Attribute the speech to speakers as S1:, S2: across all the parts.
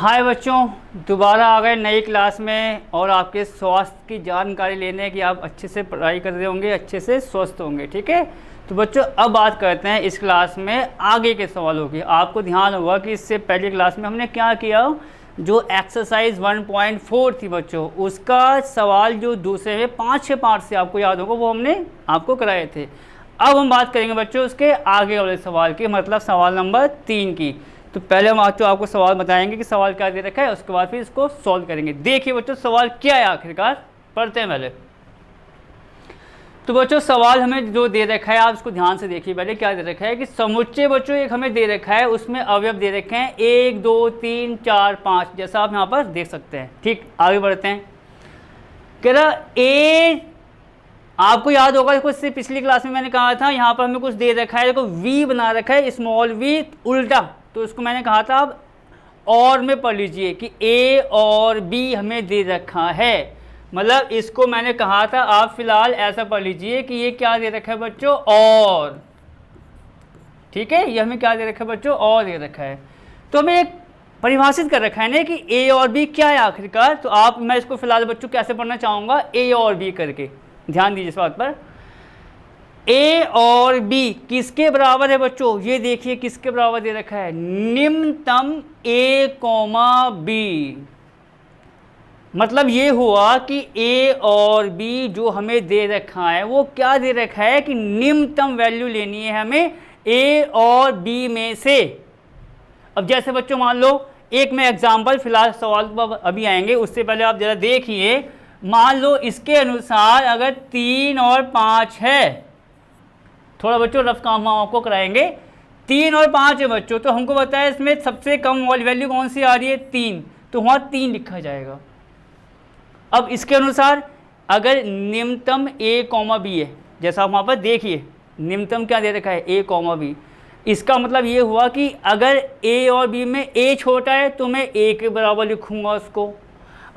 S1: हाय बच्चों, दोबारा आ गए नई क्लास में और आपके स्वास्थ्य की जानकारी लेने की। आप अच्छे से पढ़ाई कर रहे होंगे, अच्छे से स्वस्थ होंगे। ठीक है, तो बच्चों अब बात करते हैं इस क्लास में आगे के सवालों की। आपको ध्यान होगा कि इससे पहले क्लास में हमने क्या किया, जो एक्सरसाइज 1.4 थी बच्चों, उसका सवाल जो दूसरे में 5-6 पार्ट से आपको याद होगा, वो हमने आपको कराए थे। अब हम बात करेंगे बच्चों उसके आगे वाले सवाल की, मतलब सवाल नंबर 3 की। तो पहले हम आज तो आपको सवाल बताएंगे कि सवाल क्या दे रखा है, उसके बाद फिर इसको सॉल्व करेंगे। देखिए बच्चों सवाल क्या है आखिरकार, पढ़ते हैं पहले। तो बच्चों सवाल हमें जो दे रखा है, आप इसको ध्यान से देखिए पहले क्या दे रखा है कि समुच्चय बच्चों एक हमें दे रखा है, उसमें अवयव दे रखे हैं 1 2 3 4 5, जैसा आप यहाँ पर देख सकते हैं। ठीक, आगे बढ़ते हैं। कह रहा ए, आपको याद होगा देखो इससे पिछली क्लास में मैंने कहा था यहाँ पर हमें कुछ दे रखा है, देखो वी बना रखा है, स्मॉल वी उल्टा, तो उसको मैंने कहा था अब और में पढ़ लीजिए कि ए और बी हमें दे रखा है। मतलब इसको मैंने कहा था, आप फिलहाल ऐसा पढ़ लीजिए कि ये क्या दे रखा है बच्चों, और। ठीक है, ये हमें क्या दे रखा है बच्चों, और दे रखा है। तो हमें एक परिभाषित कर रखा है ना कि ए और बी क्या है आखिरकार। तो मैं इसको फिलहाल बच्चों कैसे पढ़ना चाहूँगा, ए और बी करके, ध्यान दीजिए इस बात पर। ए और बी किसके बराबर है बच्चों, ये देखिए किसके बराबर दे रखा है, निम्नतम ए कॉमा बी। मतलब ये हुआ कि ए और बी जो हमें दे रखा है वो क्या दे रखा है कि निम्नतम वैल्यू लेनी है हमें ए और बी में से। अब जैसे बच्चों मान लो एक मैं एग्जाम्पल, फिलहाल सवाल अभी आएंगे, उससे पहले आप जरा देखिए। मान लो इसके अनुसार अगर 3 और 5 है, थोड़ा बच्चों रफ काम हम आपको कराएंगे। 3 और 5 है बच्चों, तो हमको बताया इसमें सबसे कम वैल्यू कौन सी आ रही है, 3, तो वहाँ 3 लिखा जाएगा। अब इसके अनुसार अगर निम्नतम ए कॉमा बी है, जैसा आप वहाँ पर देखिए निम्नतम क्या दे रखा है, ए कॉमा बी। इसका मतलब ये हुआ कि अगर ए और बी में ए छोटा है तो मैं ए के बराबर लिखूँगा उसको,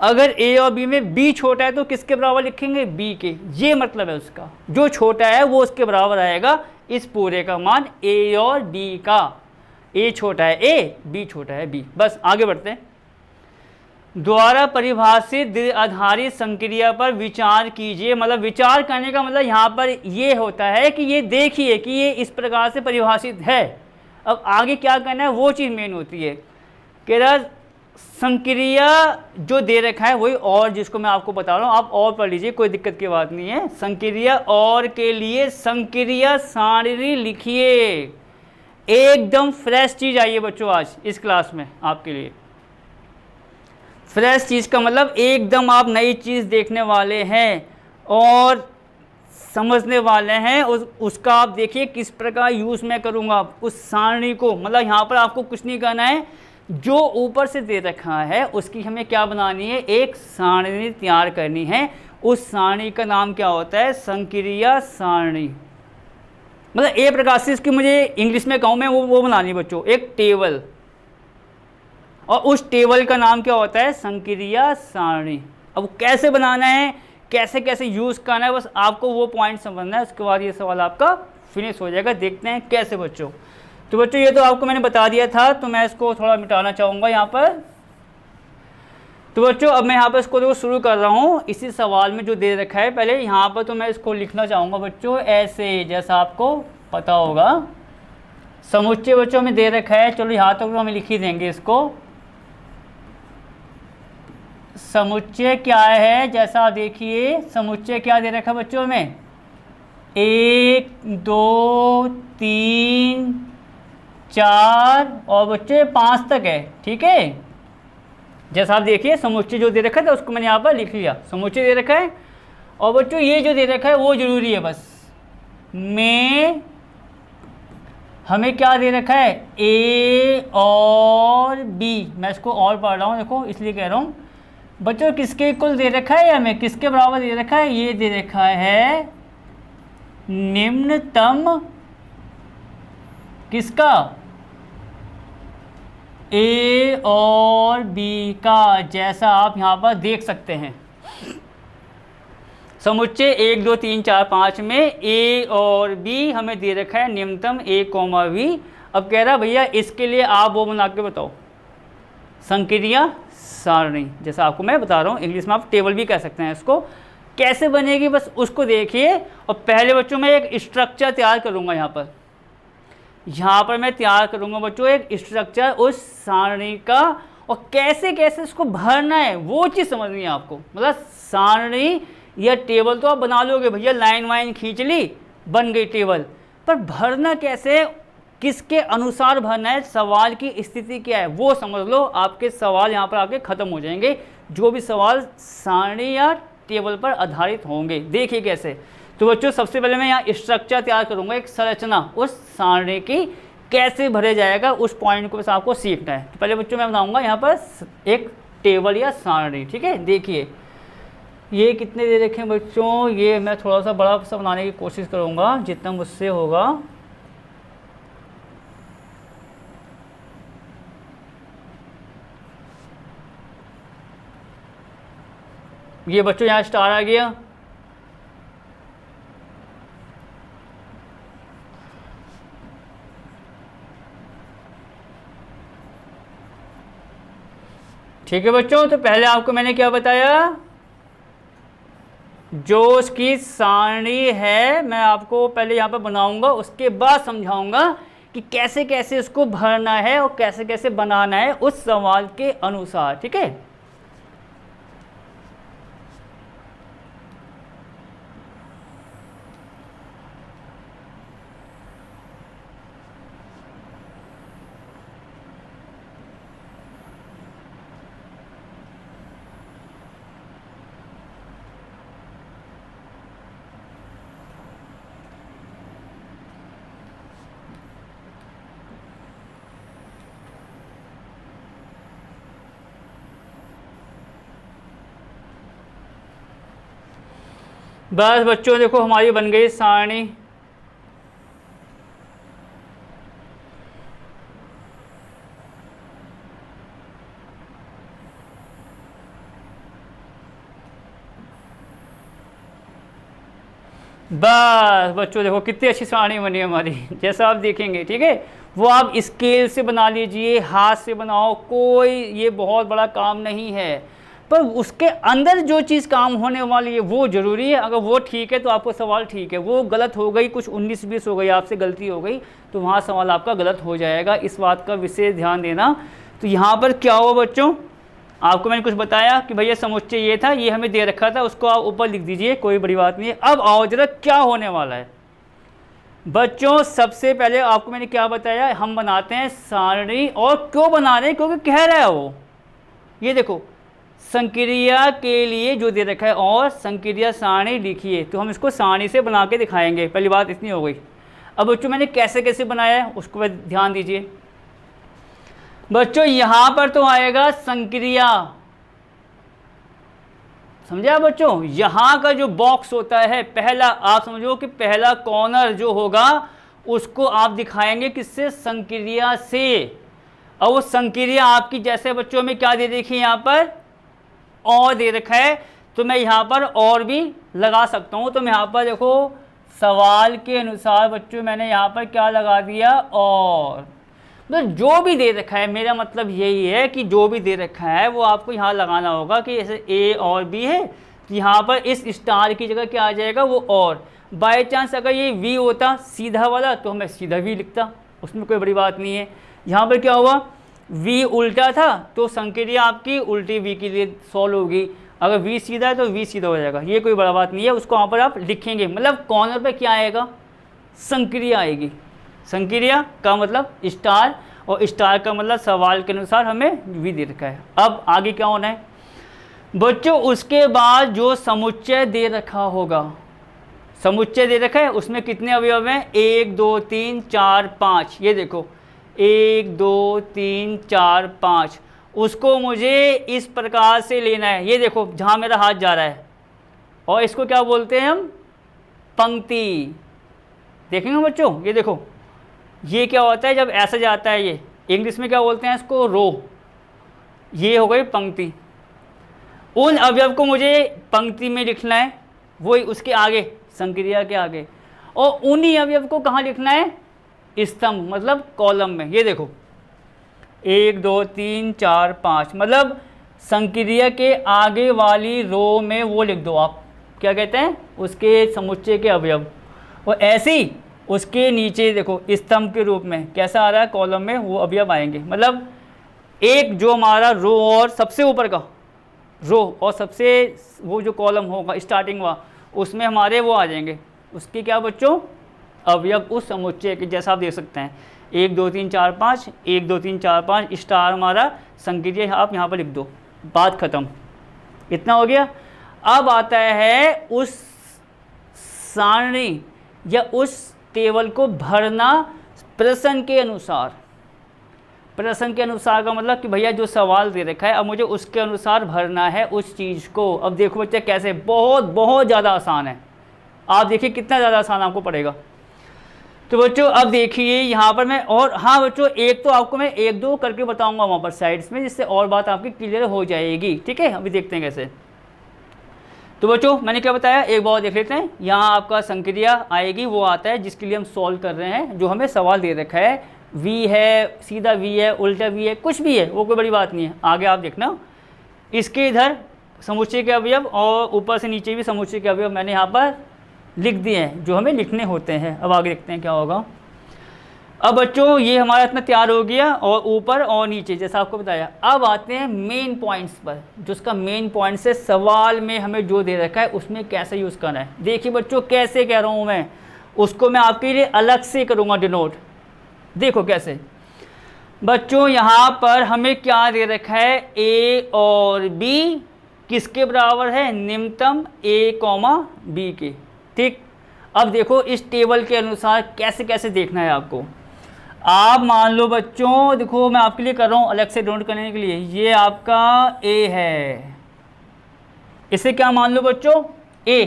S1: अगर ए और बी में बी छोटा है तो किसके बराबर लिखेंगे, बी के। ये मतलब है उसका, जो छोटा है वो उसके बराबर आएगा इस पूरे का मान ए और बी का। ए छोटा है ए, बी छोटा है बी। बस आगे बढ़ते हैं। द्वारा परिभाषित द्वित्व आधारित संक्रिया पर विचार कीजिए। मतलब विचार करने का मतलब यहाँ पर ये होता है कि ये देखिए कि ये इस प्रकार से परिभाषित है। अब आगे क्या करना है वो चीज़ मेन होती है। कह रहा संक्रिया जो दे रखा है वही और, जिसको मैं आपको बता रहा हूँ, आप और पढ़ लीजिए, कोई दिक्कत की बात नहीं है। संक्रिया और के लिए संक्रिया सारणी लिखिए। एकदम फ्रेश चीज़ आई है बच्चों आज इस क्लास में आपके लिए। फ्रेश चीज़ का मतलब एकदम आप नई चीज़ देखने वाले हैं और समझने वाले हैं। उसका आप देखिए किस प्रकार यूज़ मैं करूँगा उस सारणी को। मतलब यहाँ पर आपको कुछ नहीं करना है, जो ऊपर से दे रखा है उसकी हमें क्या बनानी है, एक सारणी तैयार करनी है। उस सारणी का नाम क्या होता है, संक्रिया सारणी। मतलब एक प्रकार से इसकी मुझे इंग्लिश में कहूँ मैं वो बनानी है बच्चों, एक टेबल, और उस टेबल का नाम क्या होता है, संक्रिया सारणी। अब कैसे बनाना है, कैसे कैसे यूज़ करना है, बस आपको वो पॉइंट समझना है। उसके बाद ये सवाल आपका फिनिश हो जाएगा। देखते हैं कैसे बच्चों। तो बच्चों ये तो आपको मैंने बता दिया था, तो मैं इसको थोड़ा मिटाना चाहूँगा यहाँ पर। तो बच्चों अब मैं यहाँ पर इसको तो शुरू कर रहा हूँ इसी सवाल में जो दे रखा है। पहले यहाँ पर तो मैं इसको लिखना चाहूँगा बच्चों ऐसे, जैसा आपको पता होगा। समुच्चय बच्चों में दे रखा है, चलो यहाँ तक तो हम लिख ही देंगे इसको। समुच्चय क्या है, जैसा आप देखिए समुच्चय क्या दे रखा है बच्चों में, 1 2 3 4 और बच्चे 5 तक है। ठीक है, जैसा आप देखिए समुच्चय जो दे रखा था उसको मैंने यहाँ पर लिख लिया, समुच्चय दे रखा है। और बच्चों ये जो दे रखा है वो जरूरी है, बस में हमें क्या दे रखा है, ए और बी। मैं इसको और पढ़ रहा हूँ देखो, इसलिए कह रहा हूँ बच्चों किसके इक्वल दे रखा है, या हमें किसके बराबर दे रखा है, ये दे रखा है निम्नतम किसका, ए और बी का, जैसा आप यहाँ पर देख सकते हैं। समुच्चय 1 2 3 4 5 में ए और बी हमें दे रखा है निम्नतम ए कॉमा बी। अब कह रहा भैया इसके लिए आप वो बना के बताओ, संक्रिया सारणी, जैसा आपको मैं बता रहा हूँ, इंग्लिश में आप टेबल भी कह सकते हैं इसको। कैसे बनेगी बस उसको देखिए। और पहले बच्चों मैं एक स्ट्रक्चर तैयार करूँगा यहाँ पर मैं तैयार करूँगा बच्चों एक स्ट्रक्चर उस सारणी का, और कैसे कैसे इसको भरना है वो चीज़ समझनी है आपको। मतलब सारणी या टेबल तो आप बना लोगे भैया, लाइन वाइन खींच ली बन गई टेबल, पर भरना कैसे, किसके अनुसार भरना है, सवाल की स्थिति क्या है वो समझ लो, आपके सवाल यहाँ पर आपके ख़त्म हो जाएंगे, जो भी सवाल सारणी या टेबल पर आधारित होंगे। देखिए कैसे। तो बच्चों सबसे पहले मैं यहाँ स्ट्रक्चर तैयार करूँगा, एक संरचना उस सारणी की कैसे भरे जाएगा, उस पॉइंट को बस आपको सीखना है। तो पहले बच्चों मैं बनाऊँगा यहाँ पर एक टेबल या सारणी, ठीक है। देखिए ये कितने दे रखे हैं बच्चों, ये मैं थोड़ा सा बड़ा सा बनाने की कोशिश करूँगा जितना मुझसे होगा। ये बच्चों यहाँ स्टार आ गया। ठीक है बच्चों, तो पहले आपको मैंने क्या बताया, जो उसकी सारणी है मैं आपको पहले यहाँ पर बनाऊंगा, उसके बाद समझाऊंगा कि कैसे कैसे इसको भरना है और कैसे कैसे बनाना है उस सवाल के अनुसार, ठीक है। बस बच्चों देखो हमारी बन गई सारणी। बस बच्चों देखो कितनी अच्छी सारणी बनी है हमारी, जैसा आप देखेंगे, ठीक है। वो आप स्केल से बना लीजिए, हाथ से बनाओ, कोई ये बहुत बड़ा काम नहीं है, पर उसके अंदर जो चीज़ काम होने वाली है वो ज़रूरी है। अगर वो ठीक है तो आपको सवाल ठीक है, वो गलत हो गई, कुछ 19-20 हो गई, आपसे गलती हो गई, तो वहाँ सवाल आपका गलत हो जाएगा। इस बात का विशेष ध्यान देना। तो यहाँ पर क्या हुआ बच्चों, आपको मैंने कुछ बताया कि भैया समुच्चय ये था, ये हमें दे रखा था, उसको आप ऊपर लिख दीजिए, कोई बड़ी बात नहीं है। अब आओ जरा क्या होने वाला है बच्चों। सबसे पहले आपको मैंने क्या बताया, हम बनाते हैं सारणी। और क्यों बना रहे हैं, क्योंकि कह रहा है वो, ये देखो संक्रिया के लिए जो दे रखा है, और संक्रिया सारणी लिखिए, तो हम इसको सारणी से बना के दिखाएंगे। पहली बात इतनी हो गई। अब बच्चों मैंने कैसे कैसे बनाया है उसको पर ध्यान दीजिए बच्चों। यहाँ पर तो आएगा संक्रिया, समझा बच्चों। यहाँ का जो बॉक्स होता है पहला, आप समझो कि पहला कॉर्नर जो होगा उसको आप दिखाएंगे किससे, संक्रिया से। और वो संक्रिया आपकी जैसे बच्चों में क्या दे रखी है, यहाँ पर और दे रखा है, तो मैं यहाँ पर और भी लगा सकता हूँ। तो मैं यहाँ पर देखो सवाल के अनुसार बच्चों मैंने यहाँ पर क्या लगा दिया, और तो जो भी दे रखा है, मेरा मतलब यही है कि जो भी दे रखा है वो आपको यहाँ लगाना होगा कि जैसे ए और बी है, तो यहाँ पर इस स्टार की जगह क्या आ जाएगा, वो और। बाय चांस अगर ये वी होता सीधा वाला तो मैं सीधा वी लिखता, उसमें कोई बड़ी बात नहीं है। यहाँ पर क्या हुआ, वी उल्टा था तो संक्रिया आपकी उल्टी वी के लिए सॉल्व होगी। अगर वी सीधा है तो वी सीधा हो जाएगा, ये कोई बड़ा बात नहीं है। उसको वहाँ पर आप लिखेंगे, मतलब कॉर्नर पे क्या आएगा, संक्रिया आएगी। संक्रिया का मतलब स्टार, और स्टार का मतलब सवाल के अनुसार हमें वी दे रखा है। अब आगे क्या होना है बच्चों, उसके बाद जो समुच्चय दे रखा होगा, समुच्चय दे रखा है उसमें कितने अवयव हैं, 1 2 3 4 5। ये देखो 1 2 3 4 5, उसको मुझे इस प्रकार से लेना है। ये देखो जहाँ मेरा हाथ जा रहा है, और इसको क्या बोलते हैं हम, पंक्ति। देखेंगे बच्चों, ये देखो ये क्या होता है जब ऐसा जाता है, ये इंग्लिश में क्या बोलते हैं इसको, रो। ये हो गई पंक्ति। उन अवयव को मुझे पंक्ति में लिखना है, वही उसके आगे संक्रिया के आगे, और उन्हीं अवयव को कहाँ लिखना है, स्तंभ मतलब कॉलम में। ये देखो 1 2 3 4 5, मतलब संक्रिया के आगे वाली रो में वो लिख दो आप, क्या कहते हैं, उसके समुच्चय के अवयव। और ऐसे ही उसके नीचे देखो स्तंभ के रूप में कैसा आ रहा है, कॉलम में वो अवयव आएंगे। मतलब एक जो हमारा रो और सबसे ऊपर का रो और सबसे वो जो कॉलम होगा स्टार्टिंग हुआ, उसमें हमारे वो आ जाएंगे उसके क्या बच्चों, अवयव उस समुच्चय के। जैसा आप देख सकते हैं 1 2 3 4 5, 1 2 3 4 5 स्टार हमारा संक्रिया, आप यहाँ पर लिख दो, बात खत्म। इतना हो गया। अब आता है उस सारणी या उस टेबल को भरना प्रश्न के अनुसार। प्रश्न के अनुसार का मतलब कि भैया जो सवाल दे रखा है अब मुझे उसके अनुसार भरना है उस चीज़ को। अब देखो बच्चे कैसे, बहुत बहुत ज़्यादा आसान है। आप देखिए कितना ज़्यादा आसान आपको पड़ेगा। तो बच्चों अब देखिए यहाँ पर मैं, और हाँ बच्चों एक तो आपको मैं 1 2 करके बताऊंगा वहाँ पर साइड्स में, जिससे और बात आपकी क्लियर हो जाएगी। ठीक है, अभी देखते हैं कैसे। तो बच्चों मैंने क्या बताया, एक बार देख लेते हैं। यहाँ आपका संक्रिया आएगी, वो आता है जिसके लिए हम सॉल्व कर रहे हैं, जो हमें सवाल दे रखा है। v है, सीधा v है, उल्टा v है, कुछ भी है, वो कोई बड़ी बात नहीं है। आगे आप देखना, इसके इधर समुच्चय के अवयव और ऊपर से नीचे भी समुच्चय के अवयव मैंने यहाँ पर लिख दिए हैं जो हमें लिखने होते हैं। अब आगे देखते हैं क्या होगा। अब बच्चों ये हमारा इतना तैयार हो गया, और ऊपर और नीचे जैसा आपको बताया। अब आते हैं मेन पॉइंट्स पर, जो उसका मेन पॉइंट से सवाल में हमें जो दे रखा है उसमें कैसे यूज़ करना है। देखिए बच्चों कैसे कह रहा हूँ मैं, उसको मैं आपके लिए अलग से करूँगा डिनोट। देखो कैसे बच्चों, यहाँ पर हमें क्या दे रखा है, a और b किसके बराबर है, निम्नतम a, b के। ठीक, अब देखो इस टेबल के अनुसार कैसे कैसे देखना है आपको। आप मान लो बच्चों, देखो मैं आपके लिए कर रहा हूँ अलग से नोट करने के लिए, ये आपका a है, इसे क्या मान लो बच्चों a,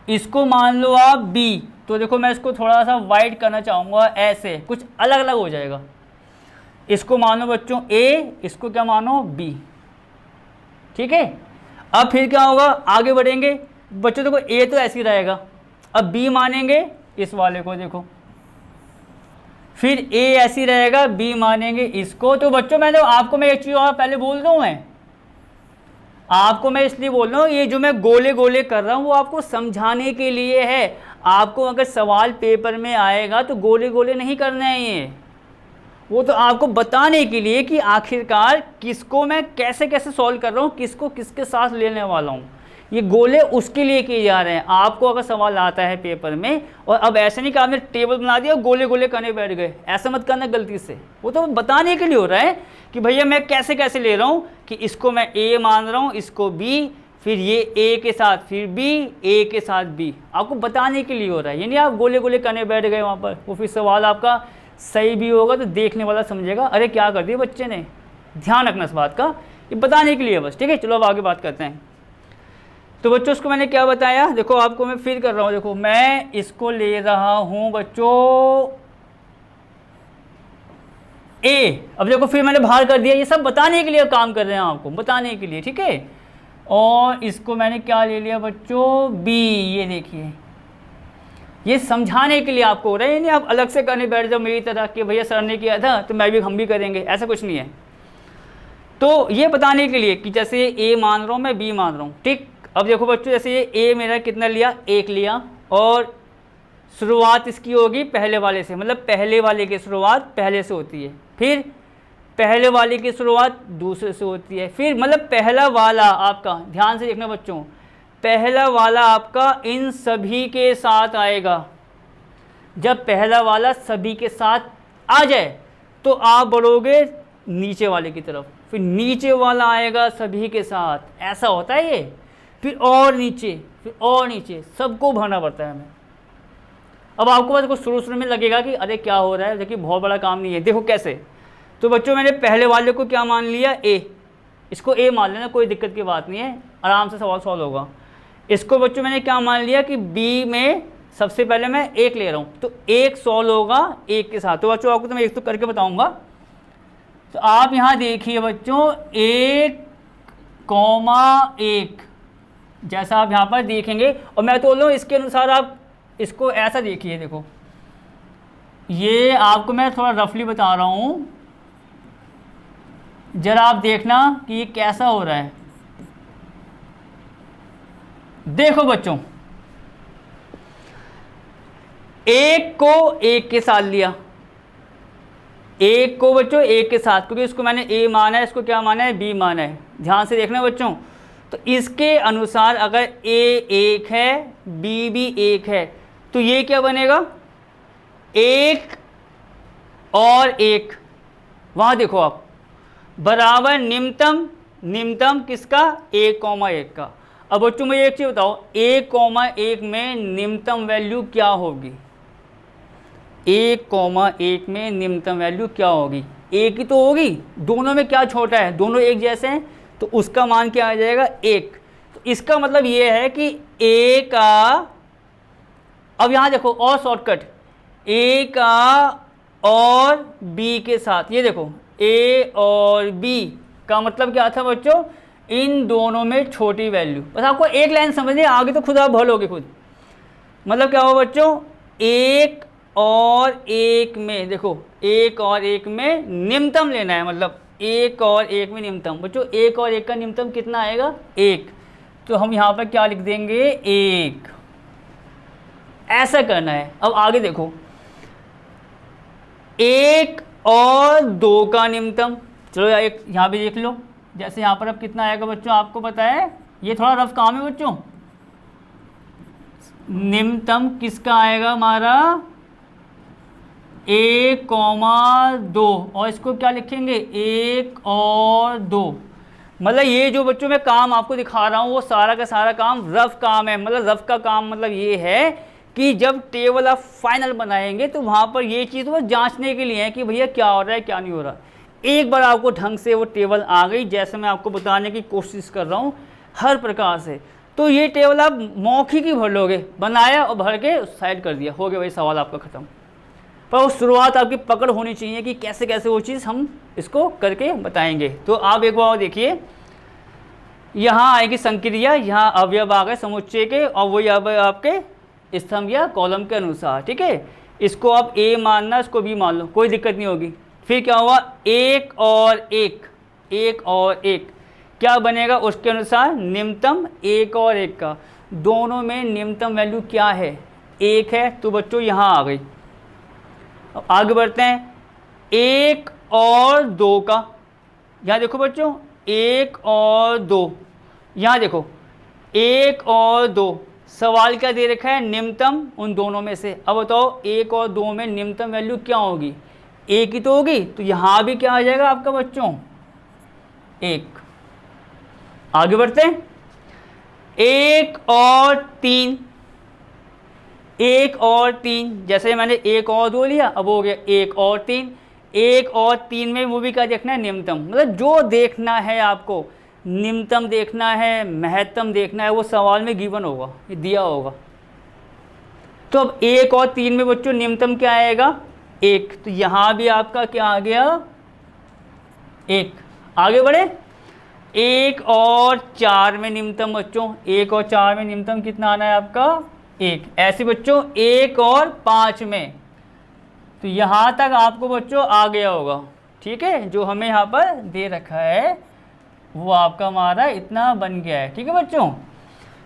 S1: इसको मान लो आप b। तो देखो मैं इसको थोड़ा सा वाइड करना चाहूँगा, ऐसे कुछ अलग अलग हो जाएगा। इसको मानो बच्चों a, इसको क्या मानो b। ठीक है, अब फिर क्या होगा, आगे बढ़ेंगे बच्चों। देखो a तो ऐसे ही रहेगा, अब b मानेंगे इस वाले को, देखो फिर a ऐसी रहेगा, b मानेंगे इसको। तो बच्चों मैंने आपको मैं एक चीज़ और पहले बोल रहा हूँ, मैं आपको मैं इसलिए बोल रहा हूँ, ये जो मैं गोले गोले कर रहा हूँ वो आपको समझाने के लिए है। आपको अगर सवाल पेपर में आएगा तो गोले गोले नहीं करना है, ये वो तो आपको बताने के लिए कि आखिरकार किसको मैं कैसे कैसे सॉल्व कर रहा हूँ, किसको किसके साथ लेने वाला हूँ। ये गोले उसके लिए किए जा रहे हैं। आपको अगर सवाल आता है पेपर में, और अब ऐसे नहीं कि आपने टेबल बना दिया और गोले गोले करने बैठ गए, ऐसा मत करना गलती से। वो तो बताने के लिए हो रहा है कि भैया मैं कैसे कैसे ले रहा हूँ, कि इसको मैं a मान रहा हूँ, इसको b, फिर ये a के साथ फिर b, a के साथ b। आपको बताने के लिए हो रहा है, यानी आप गोले गोले करने बैठ गए वहाँ पर। वो फिर सवाल आपका सही भी होगा तो देखने वाला समझेगा अरे क्या कर दिया बच्चे ने। ध्यान रखना इस बात का, ये बताने के लिए बस। ठीक है, चलो अब आगे बात करते हैं। तो बच्चों उसको मैंने क्या बताया, देखो आपको मैं फिर कर रहा हूँ। देखो मैं इसको ले रहा हूँ बच्चों a। अब देखो फिर मैंने बाहर कर दिया, ये सब बताने के लिए काम कर रहे हैं, आपको बताने के लिए। ठीक है, और इसको मैंने क्या ले लिया बच्चों b। ये देखिए ये समझाने के लिए आपको हो रहा है, यानी आप अलग से करने बैठ जाओ मेरी तरह कि भैया सर ने किया था तो मैं भी हम भी करेंगे, ऐसा कुछ नहीं है। तो ये बताने के लिए कि जैसे a मान रहा हूँ मैं, b मान रहा हूँ। ठीक, अब देखो बच्चों जैसे ये a मेरा कितना लिया, 1 लिया, और शुरुआत इसकी होगी पहले वाले से, मतलब पहले वाले की शुरुआत पहले से होती है, फिर पहले वाले की शुरुआत दूसरे से होती है, फिर मतलब पहला वाला आपका, ध्यान से देखना बच्चों, पहला वाला आपका इन सभी के साथ आएगा। जब पहला वाला सभी के साथ आ जाए तो आप बढ़ोगे नीचे वाले की तरफ, फिर नीचे वाला आएगा सभी के साथ, ऐसा होता है ये। फिर और नीचे, फिर और नीचे, सबको भरना पड़ता है हमें। अब आपको बस कुछ शुरू में लगेगा कि अरे क्या हो रहा है, लेकिन बहुत बड़ा काम नहीं है। देखो कैसे, तो बच्चों मैंने पहले वाले को क्या मान लिया, a, इसको a मान लेना, कोई दिक्कत की बात नहीं है, आराम से सवाल सॉल्व होगा। इसको बच्चों मैंने क्या मान लिया कि b में सबसे पहले मैं 1 ले रहा हूँ, तो 1 सॉल्व होगा 1 के साथ। तो बच्चों आपको तो मैं एक तो करके बताऊँगा। तो आप यहाँ देखिए बच्चों 1, 1, जैसा आप यहाँ पर देखेंगे, और मैं तो बोल रहा हूँ इसके अनुसार आप इसको ऐसा देखिए। देखो ये आपको मैं थोड़ा रफली बता रहा हूँ, जरा आप देखना कि ये कैसा हो रहा है। देखो बच्चों, एक को एक के साथ लिया, एक को बच्चों एक के साथ, क्योंकि इसको मैंने ए माना है, इसको क्या माना है, बी माना है। ध्यान से देखना बच्चों, तो इसके अनुसार अगर ए एक है, बी भी एक है, तो ये क्या बनेगा, एक और एक। वहां देखो आप, बराबर निम्नतम, निम्नतम किसका, एक कॉमा एक का। अब बच्चों मुझे एक चीज बताओ, एक कॉमा एक में निम्नतम वैल्यू क्या होगी, एक कॉमा एक में निम्नतम वैल्यू क्या होगी, एक ही तो होगी, दोनों में क्या छोटा है, दोनों एक जैसे हैं, तो उसका मान क्या आ जाएगा, एक। तो इसका मतलब ये है कि ए का, अब यहां देखो और शॉर्टकट, ए का और बी के साथ, ये देखो ए और बी का मतलब क्या था बच्चों, इन दोनों में छोटी वैल्यू। बस आपको एक लाइन समझनी, आगे तो खुद आप भरोगे खुद। मतलब क्या हो बच्चों, एक और एक में, देखो एक और एक में निम्नतम लेना है, मतलब एक और एक में निम्नतम। बच्चों एक और एक का निम्नतम कितना आएगा, एक, तो हम यहाँ पर क्या लिख देंगे, एक। ऐसा करना है। अब आगे देखो, एक और दो का निम्नतम, चलो एक यहाँ भी देख लो, जैसे यहाँ पर अब कितना आएगा बच्चों, आपको पता है, ये थोड़ा रफ काम है बच्चों। निम्नतम किसका आएगा हमारा, एक कॉमा दो, और इसको क्या लिखेंगे, एक और दो। मतलब ये जो बच्चों मैं काम आपको दिखा रहा हूँ वो सारा का सारा काम रफ काम है। मतलब रफ का काम मतलब ये है कि जब टेबल आप फाइनल बनाएंगे तो वहाँ पर ये चीज़ वो जांचने के लिए है कि भैया क्या हो रहा है क्या नहीं हो रहा। एक बार आपको ढंग से वो टेबल आ गई, जैसे मैं आपको बताने की कोशिश कर रहा हूँ हर प्रकार से, तो ये टेबल आप मौखिक ही भर लोगे, बनाया और भर के साइड कर दिया, हो गया भाई सवाल आपका ख़त्म। पर उस शुरुआत आपकी पकड़ होनी चाहिए कि कैसे कैसे वो चीज़ हम इसको करके बताएंगे। तो आप एक बार देखिए, यहाँ आएगी संक्रिया, यहाँ अवयव आ गए समुच्चय के, और वही अवयव आपके स्तंभ या कॉलम के अनुसार, ठीक है। इसको आप ए मानना, इसको बी मान लो, कोई दिक्कत नहीं होगी। फिर क्या हुआ, एक और एक, एक और एक क्या बनेगा, उसके अनुसार निम्नतम एक और एक का, दोनों में निम्नतम वैल्यू क्या है, एक है, तो बच्चों यहाँ आ गई। अब आगे बढ़ते हैं, एक और दो का, यहाँ देखो बच्चों एक और दो, यहाँ देखो एक और दो, सवाल क्या दे रखा है, निम्नतम उन दोनों में से। अब बताओ एक और दो में निम्नतम वैल्यू क्या होगी, एक ही तो होगी, तो यहाँ भी क्या आ जाएगा आपका बच्चों, एक। आगे बढ़ते हैं, एक और तीन, एक और तीन, जैसे मैंने एक और दो लिया, अब हो गया एक और तीन। एक और तीन में वो भी क्या देखना है, निम्नतम। मतलब जो देखना है आपको, निम्नतम देखना है, महत्तम देखना है, वो सवाल में गिवन होगा, दिया होगा। तो अब एक और तीन में बच्चों निम्नतम क्या आएगा, एक, तो यहाँ भी आपका क्या आ गया, एक। आगे बढ़े, एक और चार में निम्नतम बच्चों, एक और चार में निम्नतम कितना आना है आपका, एक। ऐसे बच्चों एक और पाँच में, तो यहाँ तक आपको बच्चों आ गया होगा, ठीक है। जो हमें यहाँ पर दे रखा है वो आपका हमारा इतना बन गया है, ठीक है बच्चों।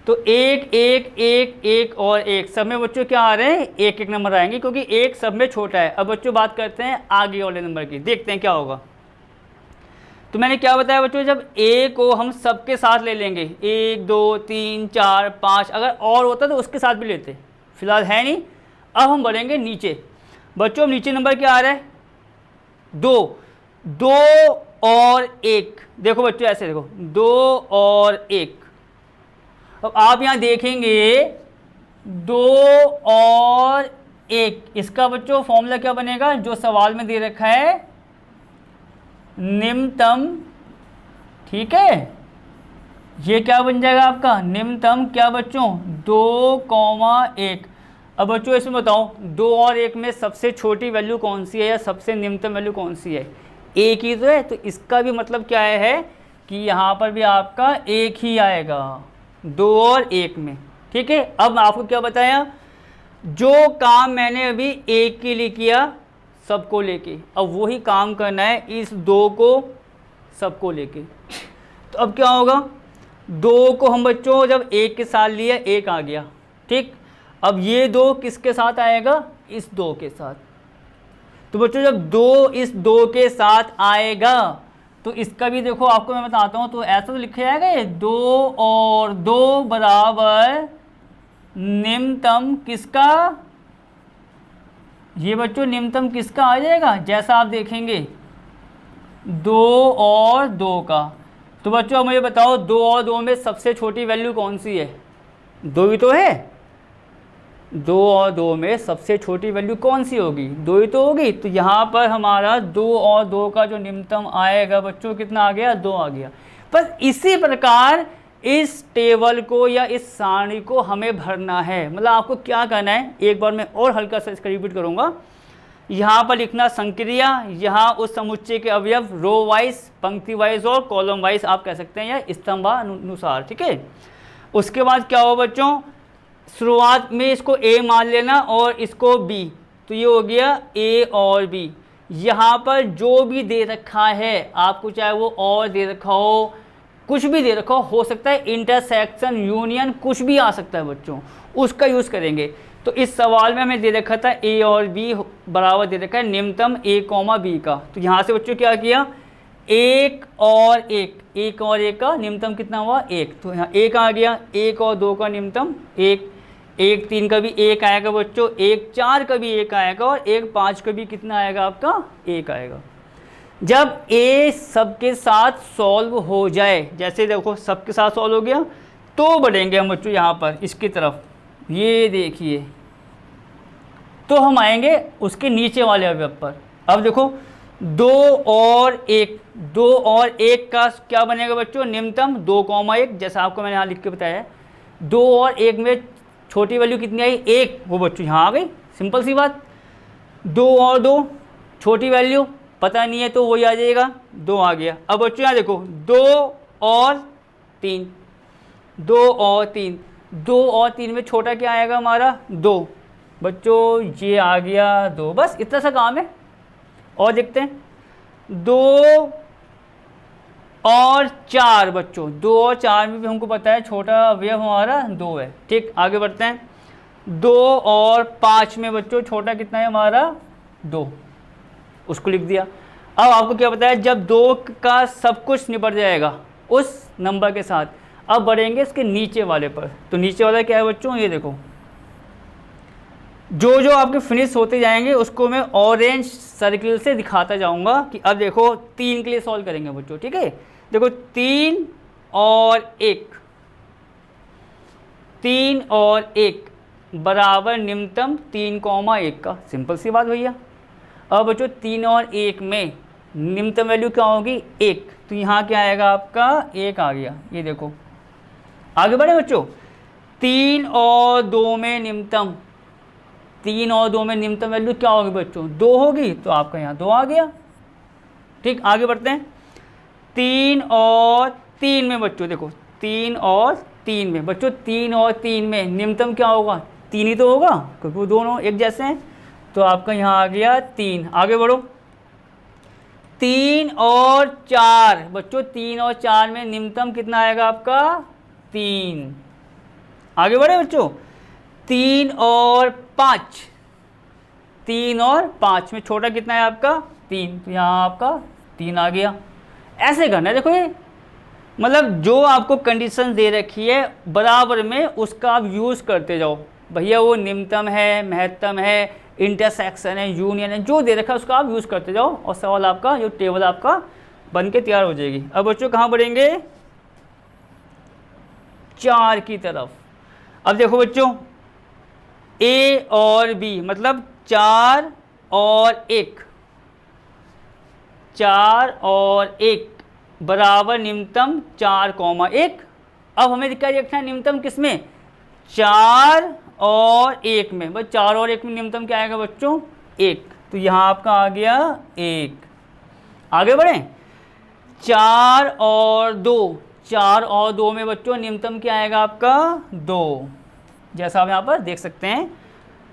S1: तो एक एक एक एक और एक, सब में बच्चों क्या आ रहे हैं, एक एक नंबर आएंगे, क्योंकि एक सब में छोटा है। अब बच्चों बात करते हैं आगे वाले नंबर की, देखते हैं क्या होगा। तो मैंने क्या बताया बच्चों, जब ए को हम सबके साथ ले लेंगे, एक दो तीन चार पाँच, अगर और होता तो उसके साथ भी लेते, फिलहाल है नहीं। अब हम बढ़ेंगे नीचे बच्चों, नीचे नंबर क्या आ रहा है, दो, दो और एक। देखो बच्चों ऐसे देखो, दो और एक। अब आप यहाँ देखेंगे दो और एक, इसका बच्चों फॉर्मूला क्या बनेगा, जो सवाल में दे रखा है, निम्नतम, ठीक है। ये क्या बन जाएगा आपका, निम्नतम क्या बच्चों, दो कॉमा एक। अब बच्चों इसमें बताओ, दो और एक में सबसे छोटी वैल्यू कौन सी है या सबसे निम्नतम वैल्यू कौन सी है, एक ही तो है। तो इसका भी मतलब क्या है कि यहाँ पर भी आपका एक ही आएगा, दो और एक में, ठीक है। अब आपको क्या बताया, जो काम मैंने अभी एक के लिए किया सबको लेके, अब वही काम करना है इस दो को सबको लेके। तो अब क्या होगा, 2 को हम बच्चों जब 1 के साथ लिया 1 आ गया, ठीक। अब ये 2 किसके साथ आएगा, इस 2 के साथ। तो बच्चों जब 2 इस 2 के साथ आएगा तो इसका भी देखो आपको मैं बताता हूँ, तो ऐसा तो लिखा जाएगा ये 2 और 2 बराबर निम्नतम किसका, ये बच्चों निम्नतम किसका आ जाएगा, जैसा आप देखेंगे 2 और 2 का। तो बच्चों मुझे बताओ 2 और 2 में सबसे छोटी वैल्यू कौन सी है, 2 ही तो है। 2 और 2 में सबसे छोटी वैल्यू कौन सी होगी, 2 ही तो होगी। तो यहाँ पर हमारा 2 और 2 का जो निम्नतम आएगा बच्चों कितना आ गया, 2 आ गया। पर इसी प्रकार इस टेबल को या इस सारणी को हमें भरना है। मतलब आपको क्या करना है, एक बार मैं और हल्का सा इसका रिपीट करूँगा। यहाँ पर लिखना संक्रिया, यहाँ उस समुच्चय के अवयव रो वाइज, पंक्ति वाइज और कॉलम वाइज आप कह सकते हैं, या स्तंभानुसार, ठीक है। उसके बाद क्या हो बच्चों, शुरुआत में इसको A मान लेना और इसको B, तो ये हो गया A और B। यहाँ पर जो भी दे रखा है आपको, चाहे वो और दे रखा हो, कुछ भी दे रखा हो सकता है इंटरसेक्शन, यूनियन, कुछ भी आ सकता है बच्चों, उसका यूज़ करेंगे। तो इस सवाल में हमें दे रखा था A और B बराबर दे रखा है निम्नतम A, B का। तो यहाँ से बच्चों क्या किया, 1 और 1 का निम्नतम कितना हुआ, 1। तो यहाँ 1 आ गया, 1 और 2 का निम्नतम 1, 1 3 का भी 1 आएगा बच्चों, 1 4 का भी 1 आएगा और 1 5 का भी कितना आएगा आपका, 1 आएगा। जब A सबके साथ सॉल्व हो जाए, जैसे देखो सबके साथ सॉल्व हो गया, तो बढ़ेंगे हम बच्चों यहाँ पर इसकी तरफ, ये देखिए, तो हम आएंगे उसके नीचे वाले अवयव पर। अब देखो 2 और 1 का क्या बनेगा बच्चों, निम्नतम 2, 1, जैसा आपको मैंने यहाँ लिख के बताया। 2 और 1 में छोटी वैल्यू कितनी आई, 1, वो बच्चों यहाँ आ गई, सिंपल सी बात। 2 और 2 छोटी वैल्यू पता नहीं है तो वही आ जाएगा, 2 आ गया। अब बच्चों यहाँ देखो 2 और 3, 2 और 3 में छोटा क्या आएगा हमारा, 2, बच्चों ये आ गया 2। बस इतना सा काम है। और देखते हैं 2 और 4 बच्चों, 2 और 4 में भी हमको पता है छोटा अवयव हमारा 2 है, ठीक। आगे बढ़ते हैं 2 और 5 में बच्चों छोटा कितना है हमारा, 2, उसको लिख दिया। अब आपको क्या पता है, जब 2 का सब कुछ निपट जाएगा उस नंबर के साथ, अब बढ़ेंगे इसके नीचे वाले पर। तो नीचे वाला क्या है बच्चों, ये देखो, जो जो आपके फिनिश होते जाएंगे उसको मैं ऑरेंज सर्किल से दिखाता जाऊंगा कि अब देखो 3 के लिए सॉल्व करेंगे बच्चों, ठीक है। देखो 3 और 1 बराबर निम्नतम 3, 1 का, सिंपल सी बात भैया। अब बच्चों 3 और 1 में निम्नतम वैल्यू क्या होगी, 1, तो यहाँ क्या आएगा आपका, 1 आ गया। ये देखो आगे बढ़े बच्चों, 3 और 2 में निम्नतम, 3 और 2 में निम्नतम वैल्यू क्या होगी बच्चों, 2 होगी, तो आपका यहाँ 2 आ गया, ठीक। आगे बढ़ते हैं 3 और 3 में बच्चों, देखो 3 और 3 में बच्चों, 3 और 3 में निम्नतम क्या होगा, 3 ही तो होगा क्योंकि वो दोनों एक जैसे हैं। तो आपका यहाँ आ गया 3। आगे बढ़ो 3 और 4 बच्चों, 3 और 4 में निम्नतम कितना आएगा आपका, 3। आगे बढ़े बच्चों 3 और 5 में छोटा कितना है आपका, 3, तो यहाँ आपका 3 आ गया। ऐसे करना है, देखो ये मतलब जो आपको कंडीशन दे रखी है बराबर में उसका आप यूज़ करते जाओ भैया। वो निम्नतम है, महत्तम है, इंटरसेक्शन है, यूनियन है, जो दे रखा है उसका आप यूज़ करते जाओ और सवाल आपका, जो टेबल आपका बन के तैयार हो जाएगी। अब बच्चों कहाँ बढ़ेंगे, 4 की तरफ। अब देखो बच्चों A और B मतलब 4 और 1 बराबर निम्नतम 4, 1। अब हमें क्या देखना है, निम्नतम किसमें, 4 और 1 में। बस 4 और 1 में निम्नतम क्या आएगा बच्चों, 1, तो यहाँ आपका आ गया 1। आगे बढ़ें 4 और 2 में बच्चों निम्नतम क्या आएगा आपका, 2, जैसा आप यहाँ पर देख सकते हैं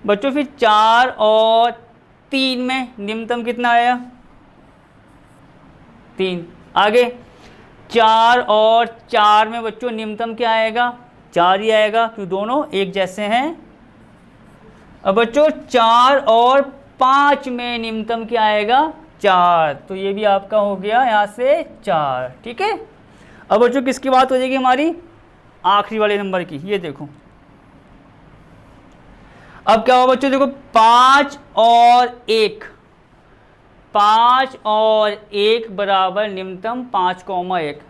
S1: बच्चों। फिर 4 और 3 में निम्नतम कितना आया, 3, आगे 4 और 4 में बच्चों निम्नतम क्या आएगा, 4 ही आएगा क्योंकि दोनों एक जैसे हैं। अब बच्चों 4 और 5 में निम्नतम क्या आएगा, 4, तो ये भी आपका हो गया यहाँ से 4। ठीक है, अब बच्चों किसकी बात हो जाएगी हमारी, आखिरी वाले नंबर की। ये देखो अब क्या होगा बच्चों, देखो 5 और 1, 5 और 1 बराबर निम्नतम 5,1।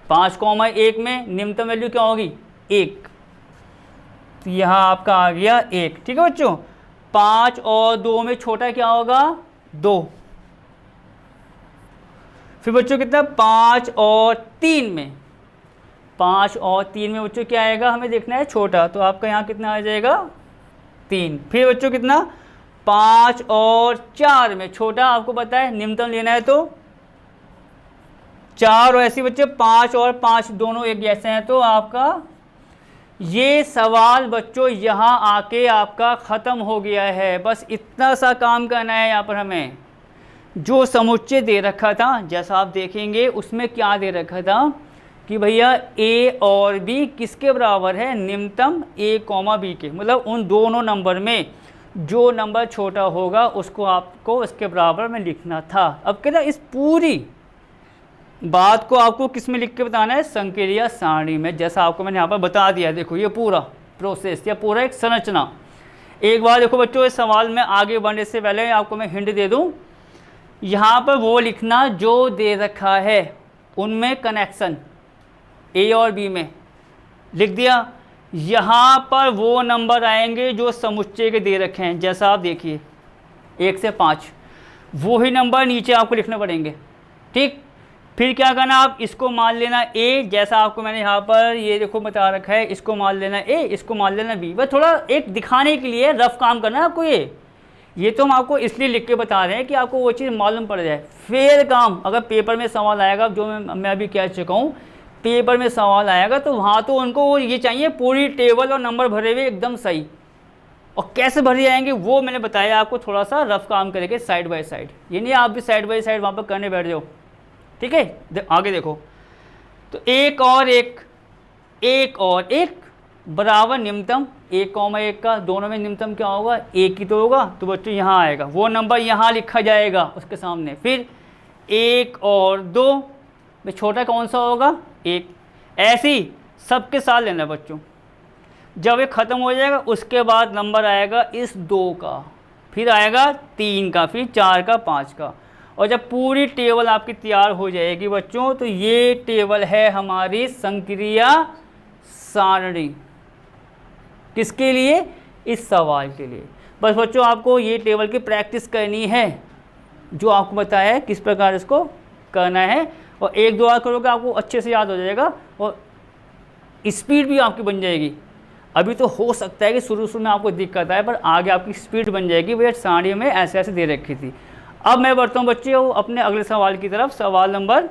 S1: 5,1 में निम्नतम वैल्यू क्या होगी, 1, तो यहाँ आपका आ गया 1। ठीक है बच्चों, 5 और 2 में छोटा क्या होगा, 2। फिर बच्चों कितना, 5 और 3 में, 5 और 3 में बच्चों क्या आएगा, हमें देखना है छोटा, तो आपका यहाँ कितना आ जाएगा, 3। फिर बच्चों कितना, 5 और 4 में छोटा, आपको पता है निम्नतम लेना है तो 4, और ऐसे बच्चे 5 और 5 दोनों एक जैसे हैं, तो आपका ये सवाल बच्चों यहाँ आके आपका ख़त्म हो गया है। बस इतना सा काम करना है यहाँ पर हमें। जो समुच्चय दे रखा था, जैसा आप देखेंगे उसमें क्या दे रखा था कि भैया a और b किसके बराबर है, निम्नतम a, b के, मतलब उन दोनों नंबर में जो नंबर छोटा होगा उसको आपको इसके बराबर में लिखना था। अब कहता इस पूरी बात को आपको किस में लिख के बताना है, संक्रिया सारणी में, जैसा आपको मैंने यहाँ पर बता दिया। देखो ये पूरा प्रोसेस या पूरा एक संरचना। एक बार देखो बच्चों, इस सवाल में आगे बढ़ने से पहले आपको मैं हिंट दे दूँ, यहाँ पर वो लिखना जो दे रखा है, उनमें कनेक्शन ए और बी में लिख दिया। यहाँ पर वो नंबर आएंगे जो समुच्चय के दे रखे हैं, जैसा आप देखिए 1 से 5, वही नंबर नीचे आपको लिखने पड़ेंगे। ठीक, फिर क्या करना, आप इसको मान लेना a, जैसा आपको मैंने यहाँ पर ये देखो बता रखा है, इसको मान लेना a, इसको मान लेना b। बस थोड़ा एक दिखाने के लिए रफ काम करना है आपको। ये तो हम आपको इसलिए लिख के बता रहे हैं कि आपको वो चीज़ मालूम पड़ जाए। फिर काम अगर पेपर में सवाल आएगा, जो मैं अभी कह चुका हूँ, पेपर में सवाल आएगा तो वहाँ तो उनको ये चाहिए पूरी टेबल और नंबर भरे हुए एकदम सही, और कैसे भरे जाएंगे वो मैंने बताया आपको। थोड़ा सा रफ काम करेंगे साइड बाय साइड, ये नहीं आप भी साइड बाय साइड वहाँ पर करने बैठ जाओ। ठीक है, आगे देखो, तो 1 और 1, 1 और 1 बराबर निम्नतम 1,1 का, दोनों में निम्नतम क्या होगा, 1 ही तो होगा, तो बच्चों यहाँ आएगा वो नंबर, यहाँ लिखा जाएगा उसके सामने। फिर 1 और 2 में छोटा कौन सा होगा, 1। ऐसे ही सबके साथ लेना बच्चों। जब ये ख़त्म हो जाएगा उसके बाद नंबर आएगा इस 2 का, फिर आएगा 3 का, फिर 4 का, 5 का, और जब पूरी टेबल आपकी तैयार हो जाएगी बच्चों, तो ये टेबल है हमारी संक्रिया सारणी। किसके लिए, इस सवाल के लिए। बस बच्चों आपको ये टेबल की प्रैक्टिस करनी है, जो आपको बताया है किस प्रकार इसको करना है, और 1-2 बार करोगे आपको अच्छे से याद हो जाएगा और स्पीड भी आपकी बन जाएगी। अभी तो हो सकता है कि शुरू में आपको दिक्कत आए, पर आगे आपकी स्पीड बन जाएगी। भैया सारणी में ऐसे ऐसे दे रखी थी। अब मैं बढ़ता हूँ बच्चों अपने अगले सवाल की तरफ, सवाल नंबर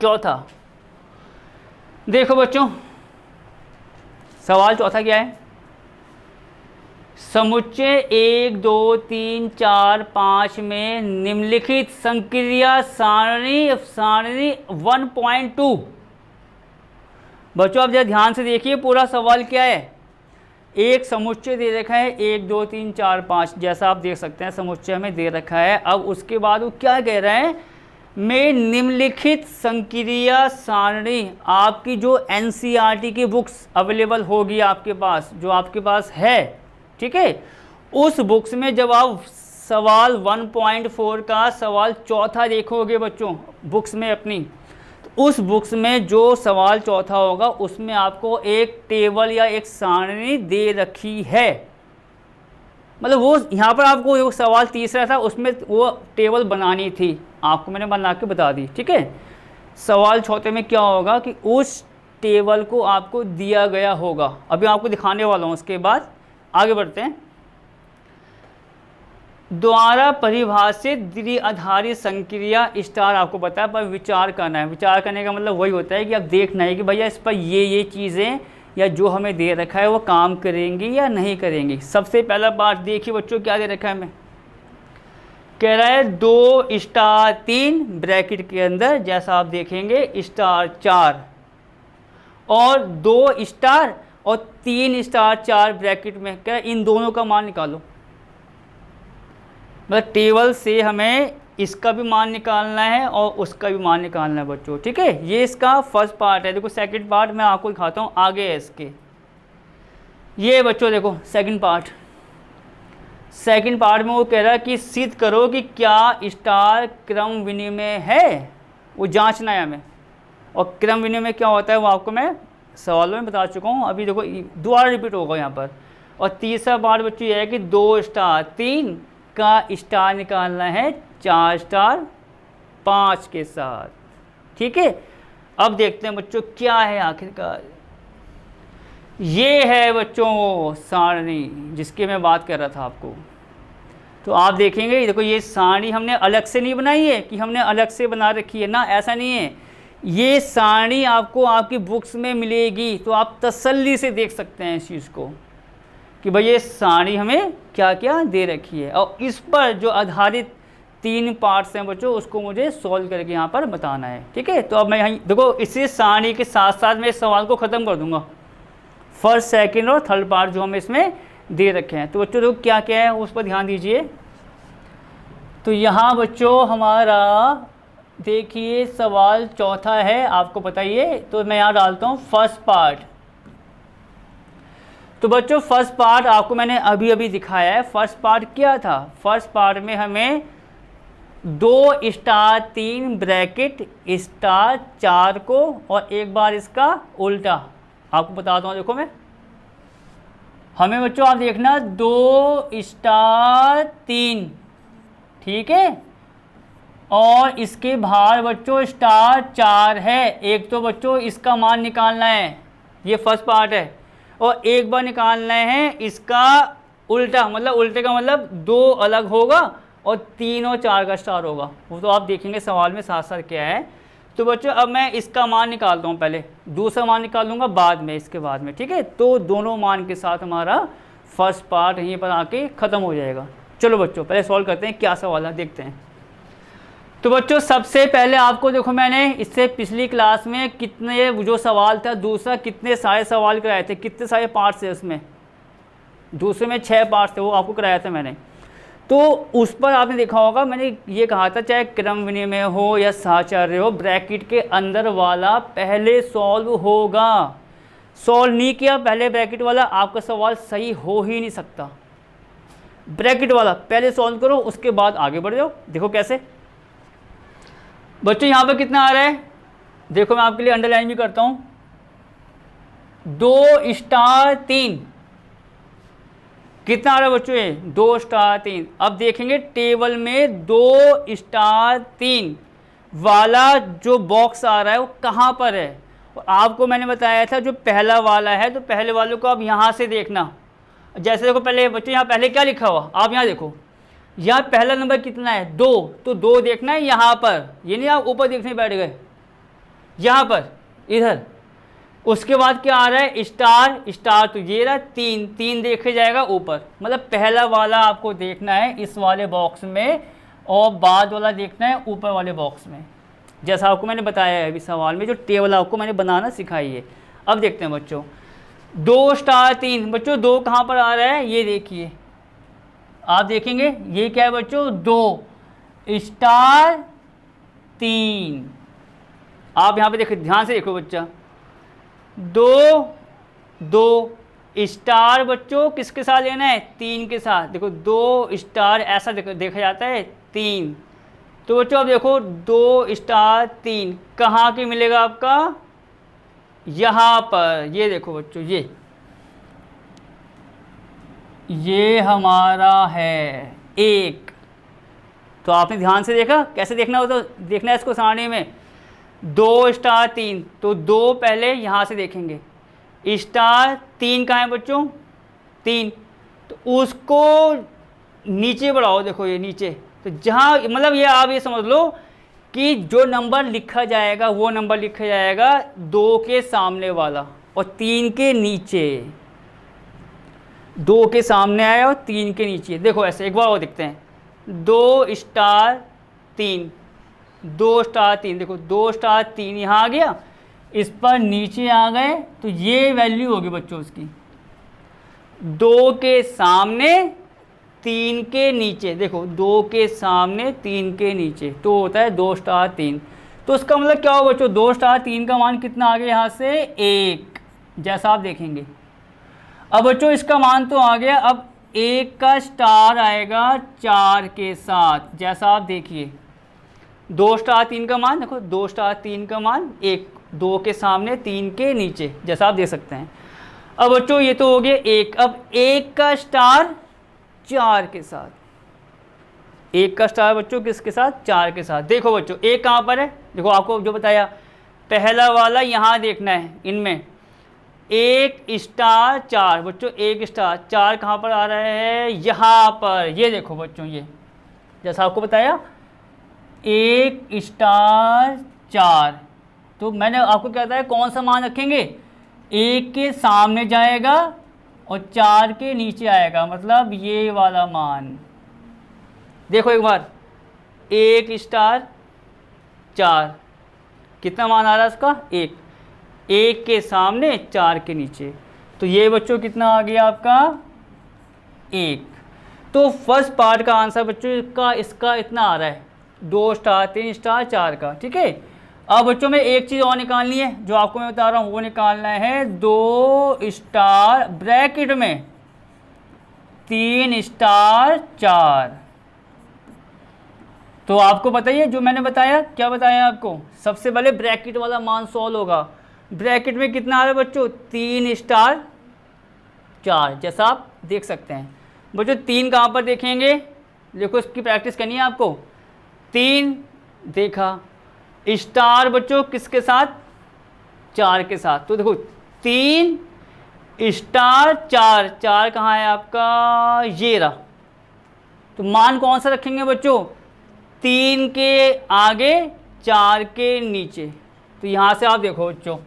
S1: 4। देखो बच्चों, सवाल 4 क्या है, समुच्चय 1, 2, 3, 4, 5 में निम्नलिखित संक्रिया सारणी 1.2। बच्चों आप जरा ध्यान से देखिए पूरा सवाल क्या है। एक समुच्चय दे रखा है 1, 2, 3, 4, 5, जैसा आप देख सकते हैं समुच्चय में दे रखा है। अब उसके बाद वो क्या कह रहा है, में निम्नलिखित संक्रिया सारणी, आपकी जो NCERT की बुक्स अवेलेबल होगी आपके पास, जो आपके पास है, ठीक है, उस बुक्स में जब आप सवाल 1.4 का सवाल 4 देखोगे बच्चों बुक्स में अपनी, तो उस बुक्स में जो सवाल 4 होगा उसमें आपको एक टेबल या एक सारणी दे रखी है। मतलब वो यहाँ पर आपको वो सवाल 3 था, उसमें वो टेबल बनानी थी, आपको मैंने बना के बता दी। ठीक है, सवाल 4 में क्या होगा कि उस टेबल को आपको दिया गया होगा। अभी आपको दिखाने वाला हूँ, उसके बाद आगे बढ़ते हैं। द्वारा परिभाषित द्विआधारी संक्रिया स्टार आपको बताया, पर विचार करना है। विचार करने का मतलब वही होता है कि आप देखना है कि भैया इस पर ये चीज़ें या जो हमें दे रखा है वो काम करेंगी या नहीं करेंगी। सबसे पहला बात देखिए बच्चों क्या दे रखा है हमें, कह रहा है 2 स्टार 3 ब्रैकेट के अंदर, जैसा आप देखेंगे स्टार 4 और 2 स्टार और 3 स्टार 4 ब्रैकेट में, कह इन दोनों का मान निकालो। मतलब टेबल से हमें इसका भी मान निकालना है और उसका भी मान निकालना है बच्चों, ठीक है। ये इसका फर्स्ट पार्ट है। देखो सेकंड पार्ट मैं आपको दिखाता हूँ, आगे है इसके। ये बच्चों देखो सेकंड पार्ट। सेकंड पार्ट में वो कह रहा है कि सिद्ध करो कि क्या स्टार क्रम विनिमय है, वो जांचना है हमें। और क्रम विनिमय क्या होता है वो आपको मैं सवालों में बता चुका हूँ, अभी देखो दोबारा रिपीट होगा यहाँ पर। और तीसरा पार्ट बच्चों ये है कि 2 स्टार 3 का स्टार निकालना है 4 स्टार 5 के साथ, ठीक है। अब देखते हैं बच्चों क्या है आखिरकार। ये है बच्चों वो सारणी जिसकी मैं बात कर रहा था आपको। तो आप देखेंगे देखो ये सारणी हमने अलग से नहीं बनाई है कि हमने अलग से बना रखी है ना, ऐसा नहीं है। ये सारणी आपको आपकी बुक्स में मिलेगी, तो आप तसल्ली से देख सकते हैं इस चीज़ को कि भाई ये सारणी हमें क्या क्या दे रखी है। और इस पर जो आधारित 3 पार्ट्स हैं बच्चों, उसको मुझे सॉल्व करके यहाँ पर बताना है, ठीक है। तो अब मैं यहाँ देखो इसी सारणी के साथ साथ मैं इस सवाल को ख़त्म कर दूँगा। फर्स्ट सेकंड और थर्ड पार्ट जो हमें इसमें दे रखे हैं, तो बच्चों देखो क्या क्या है उस पर ध्यान दीजिए। तो यहाँ बच्चों हमारा देखिए सवाल चौथा है, आपको बताइए। तो मैं यहाँ डालता हूँ फर्स्ट पार्ट। तो बच्चों फर्स्ट पार्ट आपको मैंने अभी अभी दिखाया है। फर्स्ट पार्ट क्या था? फर्स्ट पार्ट में हमें 2 स्टार 3 ब्रैकेट स्टार 4 को और एक बार इसका उल्टा आपको बताता हूँ। देखो मैं हमें बच्चों आप देखना 2 स्टार 3, ठीक है, और इसके बाहर बच्चों स्टार 4 है। एक तो बच्चों इसका मान निकालना है, ये फर्स्ट पार्ट है, और एक बार निकालना है इसका उल्टा। मतलब उल्टे का मतलब 2 अलग होगा और 3 और 4 का स्टार होगा। वो तो आप देखेंगे सवाल में साथ साथ क्या है। तो बच्चों अब मैं इसका मान निकालता हूँ, पहले दूसरा मान निकालूंगा बाद में, इसके बाद में, ठीक है। तो दोनों मान के साथ हमारा फर्स्ट पार्ट यहीं पर आके ख़त्म हो जाएगा। चलो बच्चों पहले सॉल्व करते हैं, क्या सवाल है देखते हैं। तो बच्चों सबसे पहले आपको देखो मैंने इससे पिछली क्लास में कितने जो सवाल था दूसरा, कितने सारे सवाल कराए थे, कितने सारे पार्ट्स थे उसमें। दूसरे में 6 पार्ट्स थे, वो आपको कराया था मैंने। तो उस पर आपने देखा होगा मैंने ये कहा था चाहे क्रम विनिमय हो या साहचर्य हो, ब्रैकेट के अंदर वाला पहले सॉल्व होगा। सॉल्व नहीं किया पहले ब्रैकेट वाला, आपका सवाल सही हो ही नहीं सकता। ब्रैकेट वाला पहले सॉल्व करो, उसके बाद आगे बढ़ जाओ। देखो कैसे बच्चों, यहाँ पर कितना आ रहा है देखो, मैं आपके लिए अंडरलाइन भी करता हूँ। 2 स्टार 3 कितना आ रहा है बच्चों? ये 2 स्टार 3। अब देखेंगे टेबल में 2 स्टार 3 वाला जो बॉक्स आ रहा है वो कहाँ पर है। और आपको मैंने बताया था जो पहला वाला है, तो पहले वाले को आप यहाँ से देखना। जैसे देखो पहले बच्चों यहाँ पहले क्या लिखा हुआ, आप यहाँ देखो, यहाँ पहला नंबर कितना है? 2। तो 2 देखना है यहाँ पर, ये नहीं आप ऊपर देखने बैठ गए, यहाँ पर इधर। उसके बाद क्या आ रहा है? स्टार स्टार, तो ये रहा 3 देखे जाएगा ऊपर। मतलब पहला वाला आपको देखना है इस वाले बॉक्स में और बाद वाला देखना है ऊपर वाले बॉक्स में, जैसा आपको मैंने बताया है अभी सवाल में, जो टेबल आपको मैंने बनाना सिखाई है। अब देखते हैं बच्चों 2 स्टार 3। बच्चों 2 कहाँ पर आ रहा है? ये देखिए, आप देखेंगे ये क्या है बच्चों? 2 स्टार 3। आप यहाँ पे देखो, ध्यान से देखो बच्चा, 2 स्टार बच्चों किसके साथ लेना है? 3 के साथ। देखो 2 स्टार ऐसा देखा जाता है 3। तो बच्चों अब देखो 2 स्टार 3 कहाँ के मिलेगा आपका? यहाँ पर। ये देखो बच्चों, ये हमारा है 1। तो आपने ध्यान से देखा कैसे देखना हो, तो देखना है इसको सारणी में 2 स्टार 3। तो 2 पहले यहाँ से देखेंगे, स्टार 3 कहाँ है बच्चों? 3। तो उसको नीचे बढ़ाओ, देखो ये नीचे। तो जहाँ मतलब ये आप ये समझ लो कि जो नंबर लिखा जाएगा वो नंबर लिखा जाएगा 2 के सामने वाला और 3 के नीचे। 2 के सामने आया और 3 के नीचे। देखो ऐसे एक बार और दिखते हैं, 2 स्टार 3, 2 स्टार 3, देखो 2 स्टार 3 यहाँ आ गया, इस पर नीचे आ गए तो ये वैल्यू होगी बच्चों उसकी 2 के सामने 3 के नीचे, देखो 2 के सामने 3 के नीचे तो होता है 2 स्टार 3। तो इसका मतलब क्या होगा बच्चों, 2 स्टार 3 का मान कितना आ गया यहाँ से 1, जैसा आप देखेंगे। अब बच्चों इसका मान तो आ गया, अब 1 का स्टार आएगा 4 के साथ, जैसा आप देखिए 2 स्टार 3 का मान, देखो 2 स्टार 3 का मान 1, 2 के सामने 3 के नीचे, जैसा आप देख सकते हैं। अब बच्चों ये तो हो गया 1, अब 1 का स्टार 4 के साथ, 1 का स्टार बच्चों किसके साथ, 4 के साथ। देखो बच्चों 1 कहाँ पर है, देखो आपको जो बताया पहला वाला यहाँ देखना है, इनमें 1 स्टार 4 बच्चों, 1 स्टार 4 कहाँ पर आ रहा है, यहाँ पर, ये देखो बच्चों, ये जैसा आपको बताया 1 स्टार 4। तो मैंने आपको क्या बताया, कौन सा मान रखेंगे, 1 के सामने जाएगा और 4 के नीचे आएगा, मतलब ये वाला मान। देखो एक बार 1 स्टार 4 कितना मान आ रहा है इसका 1, 1 के सामने 4 के नीचे, तो ये बच्चों कितना आ गया आपका 1। तो फर्स्ट पार्ट का आंसर बच्चों इसका इतना आ रहा है 2 स्टार 3 स्टार 4 का, ठीक है। अब बच्चों में एक चीज़ और निकालनी है, जो आपको मैं बता रहा हूँ वो निकालना है, 2 स्टार ब्रैकेट में 3 स्टार 4। तो आपको बताइए जो मैंने बताया, क्या बताया आपको, सबसे पहले ब्रैकेट वाला मान सॉल्व होगा। ब्रैकेट में कितना आ रहा है बच्चों 3 स्टार 4, जैसा आप देख सकते हैं। बच्चों 3 कहाँ पर देखेंगे, देखो इसकी प्रैक्टिस करनी है आपको। 3 देखा, स्टार बच्चों किसके साथ, 4 के साथ, तो देखो 3 स्टार 4, 4 कहाँ है आपका, ये रहा। तो मान कौन सा रखेंगे बच्चों, 3 के आगे 4 के नीचे। तो यहाँ से आप देखो बच्चों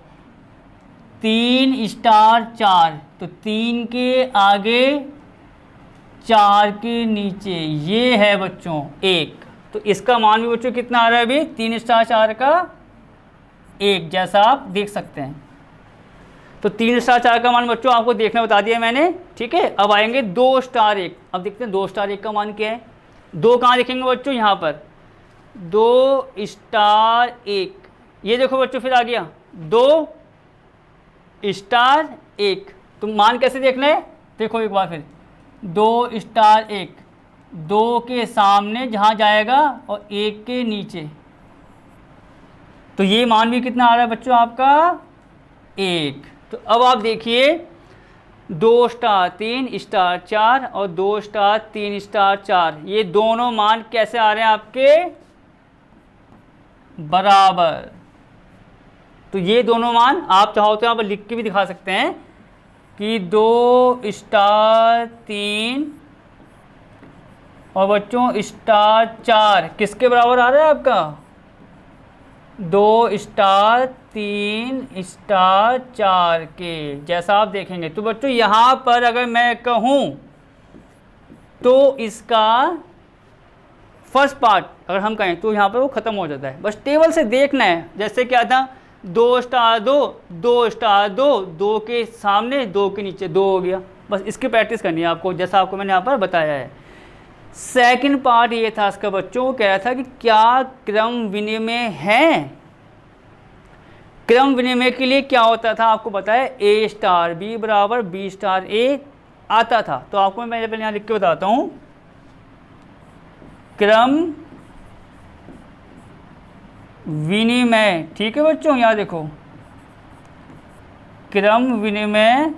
S1: 3 स्टार 4, तो 3 के आगे 4 के नीचे, ये है बच्चों 1। तो इसका मान भी बच्चों कितना आ रहा है अभी, 3 स्टार 4 का 1, जैसा आप देख सकते हैं। तो 3 स्टार 4 का मान बच्चों आपको देखना बता दिया मैंने, ठीक है। अब आएंगे 2 स्टार 1, अब देखते हैं 2 स्टार 1 का मान क्या है। 2 कहाँ देखेंगे बच्चों, यहाँ पर 2 स्टार 1, ये देखो बच्चों फिर आ गया 2 स्टार 1। तो मान कैसे देखना है, देखो एक बार फिर 2 स्टार 1, 2 के सामने जहाँ जाएगा और 1 के नीचे, तो ये मान भी कितना आ रहा है बच्चों आपका 1। तो अब आप देखिए 2 स्टार 3 स्टार 4 और 2 स्टार 3 स्टार 4, ये दोनों मान कैसे आ रहे हैं आपके बराबर। तो ये दोनों मान आप चाहो तो यहाँ पर लिख के भी दिखा सकते हैं कि 2 स्टार 3 और बच्चों स्टार 4 किसके बराबर आ रहा है आपका, 2 स्टार 3 स्टार 4 के, जैसा आप देखेंगे। तो बच्चों यहाँ पर अगर मैं कहूँ तो इसका फर्स्ट पार्ट अगर हम कहें तो यहाँ पर वो ख़त्म हो जाता है, बस टेबल से देखना है। जैसे क्या था 2 स्टार 2, 2 स्टार 2, 2 के सामने 2 के नीचे 2 हो गया, बस इसकी प्रैक्टिस करनी है आपको, जैसा आपको मैंने यहाँ पर बताया है। सेकंड पार्ट ये था इसका बच्चों, वो कह रहा था कि क्या क्रम विनिमय है। क्रम विनिमय के लिए क्या होता था आपको बताया, A स्टार B बराबर B स्टार A आता था। तो आपको मैं पहले यहाँ लिख के बताता हूँ, क्रम विनिमय, ठीक है बच्चों, यहाँ देखो क्रम विनिमय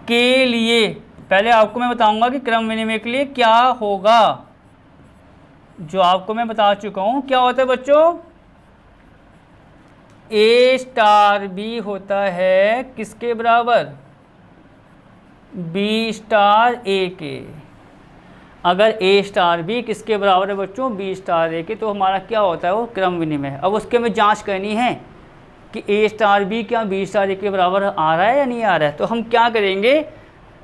S1: के लिए पहले आपको मैं बताऊंगा कि क्रम विनिमय के लिए क्या होगा, जो आपको मैं बता चुका हूं। क्या होता है बच्चों, A स्टार B होता है किसके बराबर, B स्टार A के। अगर A स्टार B किसके बराबर है बच्चों, B स्टार A के, तो हमारा क्या होता है वो क्रम विनिमय। अब उसके में जांच करनी है कि A स्टार B क्या B स्टार A के बराबर आ रहा है या नहीं आ रहा है। तो हम क्या करेंगे,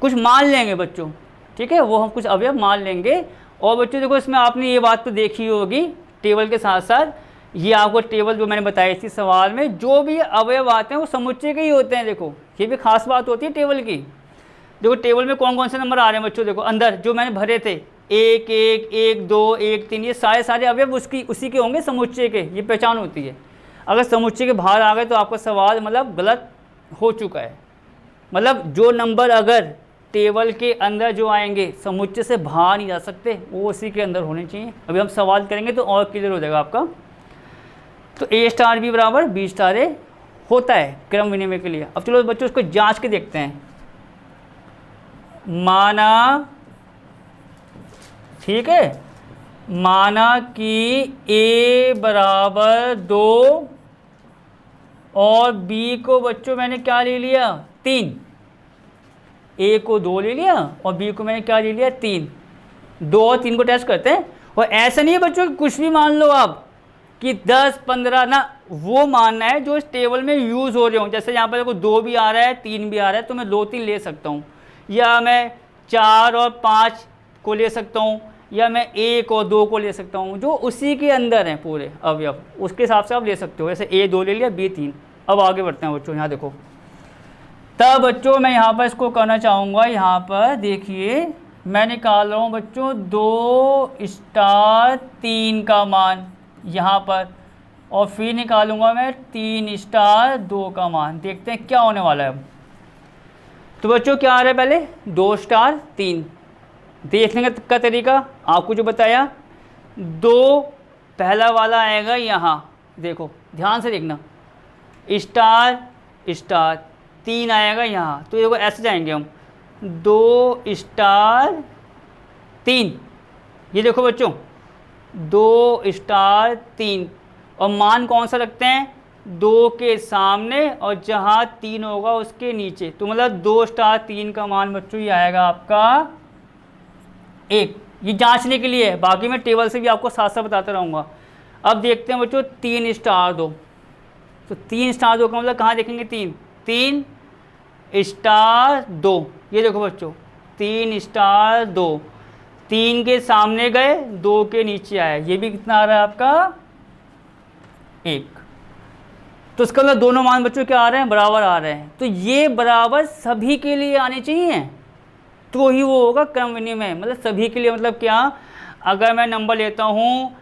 S1: कुछ मान लेंगे बच्चों, ठीक है, वो हम कुछ अवयव मान लेंगे और बच्चों देखो इसमें आपने ये बात तो देखी होगी टेबल के साथ साथ, ये आपको टेबल जो मैंने बताई थी सवाल में, जो भी अवयव आते हैं वो समुच्चय के ही होते हैं। देखो ये भी खास बात होती है टेबल की। देखो टेबल में कौन कौन से नंबर आ रहे हैं बच्चों, देखो अंदर जो मैंने भरे थे 1 1 1 2 1 3, ये सारे अवयव उसी के होंगे, समुच्चय के, ये पहचान होती है। अगर समुच्चय के बाहर आ गए तो आपका सवाल मतलब गलत हो चुका है। मतलब जो नंबर अगर टेबल के अंदर जो आएंगे समुच्चय से बाहर नहीं जा सकते, वो उसी के अंदर होने चाहिए। अभी हम सवाल करेंगे तो और क्लियर हो जाएगा आपका। तो A स्टार B बराबर B स्टार A होता है क्रम विनिमय के लिए। अब चलो बच्चों उसको जांच के देखते हैं। माना, ठीक है, माना कि A बराबर 2 और B को बच्चों मैंने क्या ले लिया 3, A को 2 ले लिया और B को मैंने क्या ले लिया 3। 2 और 3 को टेस्ट करते हैं। और ऐसा नहीं है बच्चों कि कुछ भी मान लो आप कि 10 15 ना, वो मानना है जो इस टेबल में यूज़ हो रहे हो। जैसे यहाँ पर देखो 2 भी आ रहा है 3 भी आ रहा है, तो मैं 2 3 ले सकता हूँ, या मैं 4 और 5 को ले सकता हूँ, या मैं 1 और 2 को ले सकता हूँ, जो उसी के अंदर हैं पूरे अवयव, उसके हिसाब से आप ले सकते हो। जैसे A 2 ले लिया B 3। अब आगे बढ़ते हैं बच्चों, यहाँ देखो। तब बच्चों मैं यहाँ पर इसको करना चाहूँगा, यहाँ पर देखिए मैं निकाल रहा हूँ बच्चों 2 स्टार 3 का मान यहाँ पर, और फिर निकालूंगा मैं 3 स्टार 2 का मान। देखते हैं क्या होने वाला है अब। तो बच्चों क्या आ रहा है, पहले 2 स्टार 3 देखने का तरीका आपको जो बताया। 2 पहला वाला आएगा यहाँ, देखो ध्यान से देखना, स्टार स्टार 3 आएगा यहाँ। तो देखो ऐसे जाएंगे हम 2 स्टार 3, ये देखो बच्चों 2 स्टार 3, और मान कौन सा रखते हैं 2 के सामने और जहाँ 3 होगा उसके नीचे। तो मतलब 2 स्टार 3 का मान बच्चों ये आएगा आपका 1। ये जांचने के लिए है, बाकी मैं टेबल से भी आपको साथ साथ बताता रहूँगा। अब देखते हैं बच्चों 3 स्टार 2। तो 3 स्टार 2 का मतलब कहाँ देखेंगे 3 स्टार 2, ये देखो बच्चों 3 स्टार 2, 3 के सामने गए 2 के नीचे आया, ये भी कितना आ रहा है आपका 1। तो इसका मतलब दोनों मान बच्चों क्या आ रहे हैं, बराबर आ रहे हैं। तो ये बराबर सभी के लिए आने चाहिए, तो ही वो होगा क्रम विनिमय। मतलब सभी के लिए मतलब क्या, अगर मैं नंबर लेता हूँ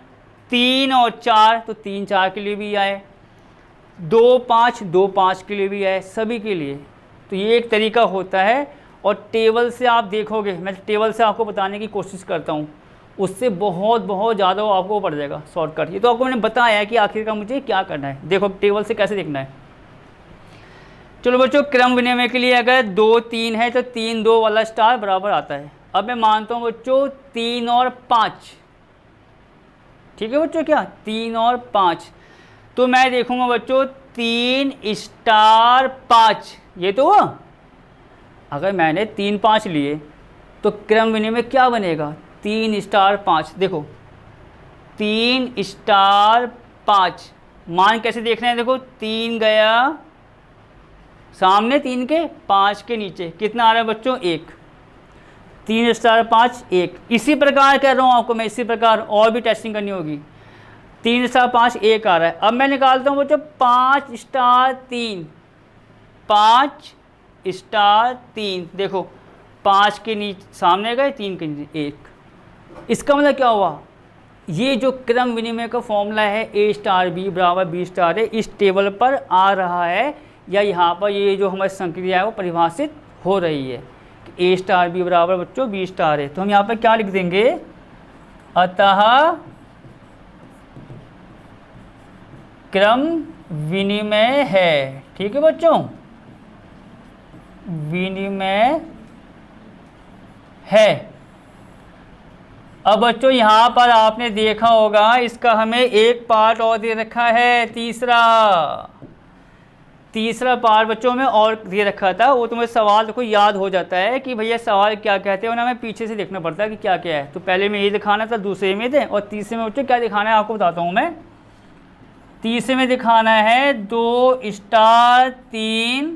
S1: 3 और 4 तो 3 4 के लिए भी आए, 2 5 2 5 के लिए भी आए, सभी के लिए। तो ये एक तरीका होता है। और टेबल से आप देखोगे, मैं टेबल से आपको बताने की कोशिश करता हूँ, उससे बहुत ज़्यादा वो आपको पड़ जाएगा शॉर्टकट। ये तो आपको मैंने बताया है कि आखिरकार मुझे क्या करना है। देखो टेबल से कैसे देखना है। चलो बच्चों क्रम विनिमय के लिए अगर 2 3 है तो 3 2 वाला स्टार बराबर आता है। अब मैं मानता हूँ बच्चों 3 और 5, ठीक है बच्चों, क्या 3 और 5, तो मैं देखूंगा बच्चों 3 स्टार 5, ये तो हुआ। अगर मैंने 3 5 लिए तो क्रम विनिमय क्या बनेगा 3 स्टार 5। देखो 3 स्टार 5, मान कैसे देखना है, देखो 3 गया सामने, 3 के 5 के नीचे, कितना आ रहा है बच्चों 1। 3 स्टार 5 1। इसी प्रकार कह रहा हूँ आपको मैं, इसी प्रकार और भी टेस्टिंग करनी होगी। 3 स्टार 5 1 आ रहा है। अब मैं निकालता हूँ बच्चों 5 स्टार 3, 5 स्टार 3, देखो 5 के नीचे सामने गए, 3 के नीचे 1। इसका मतलब क्या हुआ, ये जो क्रम विनिमय का फॉर्मूला है A स्टार B बराबर B स्टार A, इस टेबल पर आ रहा है, या यहाँ पर ये जो हमारी संक्रिया है वो परिभाषित हो रही है कि A स्टार B बराबर बच्चों B स्टार A। तो हम यहाँ पर क्या लिख देंगे, अतः क्रम विनिमय है। ठीक है बच्चों, विनिमय है। अब बच्चों यहाँ पर आपने देखा होगा, इसका हमें एक पार्ट और दे रखा है, तीसरा पार्ट बच्चों में और दे रखा था। वो तुम्हें सवाल देखो याद हो जाता है कि भैया सवाल क्या कहते हैं, हमें पीछे से देखना पड़ता है कि क्या क्या है। तो पहले में ये दिखाना था, दूसरे में दे, और तीसरे में बच्चों क्या दिखाना है आपको बताता हूँ मैं। तीसरे में दिखाना है 2 स्टार 3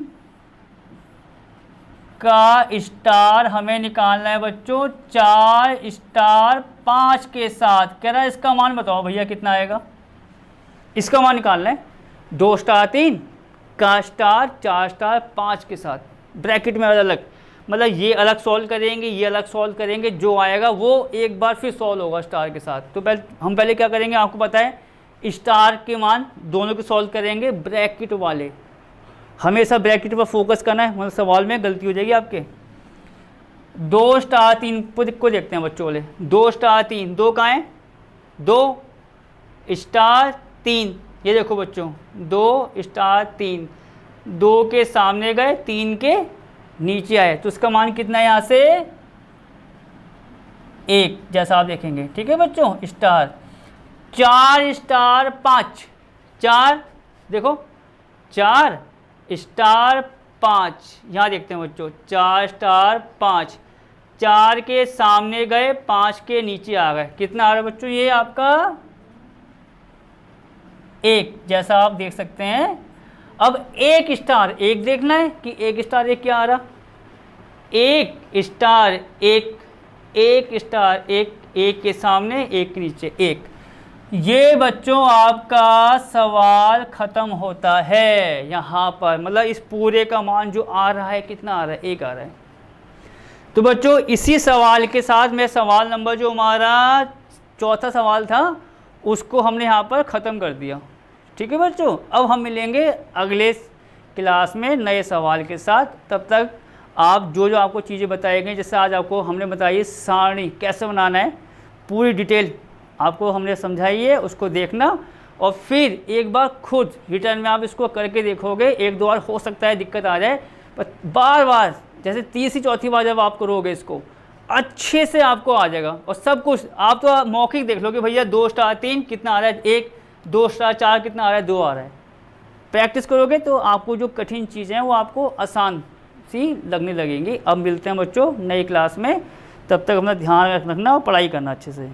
S1: का स्टार हमें निकालना है बच्चों 4 स्टार 5 के साथ। कह रहा है इसका मान बताओ भैया कितना आएगा, इसका मान निकालना है। 2 स्टार 3 का स्टार 4 स्टार 5 के साथ, ब्रैकेट में अलग अलग, मतलब ये अलग सॉल्व करेंगे, ये अलग सॉल्व करेंगे, जो आएगा वो एक बार फिर सॉल्व होगा स्टार के साथ। तो हम पहले क्या करेंगे आपको पता है, स्टार के मान दोनों के सॉल्व करेंगे, ब्रैकेट वाले, हमेशा ब्रैकेट पर फोकस करना है, मतलब सवाल में गलती हो जाएगी आपके। 2 स्टार 3 को देखते हैं बच्चों वाले। 2 स्टार 3, 2 कहाँ है, 2 स्टार 3, ये देखो बच्चों 2 स्टार 3, 2 के सामने गए 3 के नीचे आए, तो उसका मान कितना है यहाँ से 1, जैसा आप देखेंगे। ठीक है बच्चों, स्टार 4 स्टार 5, 4 देखो 4 स्टार 5, यहाँ देखते हैं बच्चों 4 स्टार 5, 4 के सामने गए 5 के नीचे आ गए, कितना आ रहा है बच्चों ये आपका 1, जैसा आप देख सकते हैं। अब 1 स्टार 1 देखना है कि 1 स्टार 1 क्या आ रहा, 1 स्टार 1, 1 स्टार 1, 1 के सामने 1 के नीचे 1। ये बच्चों आपका सवाल ख़त्म होता है यहाँ पर, मतलब इस पूरे का मान जो आ रहा है कितना आ रहा है, 1 आ रहा है। तो बच्चों इसी सवाल के साथ मैं सवाल नंबर जो हमारा चौथा सवाल था उसको हमने यहाँ पर ख़त्म कर दिया। ठीक है बच्चों, अब हम मिलेंगे अगले क्लास में नए सवाल के साथ। तब तक आप जो जो आपको चीज़ें बताई गई, जैसे आज आपको हमने बताई सारणी कैसे बनाना है, पूरी डिटेल आपको हमने समझाई है, उसको देखना और फिर एक बार खुद रिटर्न में आप इसको करके देखोगे। 1-2 बार हो सकता है दिक्कत आ जाए, पर बार बार जैसे तीसरी चौथी बार जब आप करोगे इसको अच्छे से आपको आ जाएगा। और सब कुछ आप तो मौखिक देख लोगे भैया 2 स्टार 3 कितना आ रहा है, 1 2 स्टार 4 कितना आ रहा है, 2 आ रहा है। प्रैक्टिस करोगे तो आपको जो कठिन चीज़ें हैं वो आपको आसान सी लगने लगेंगी। अब मिलते हैं बच्चों नई क्लास में, तब तक अपना ध्यान रखना और पढ़ाई करना अच्छे से।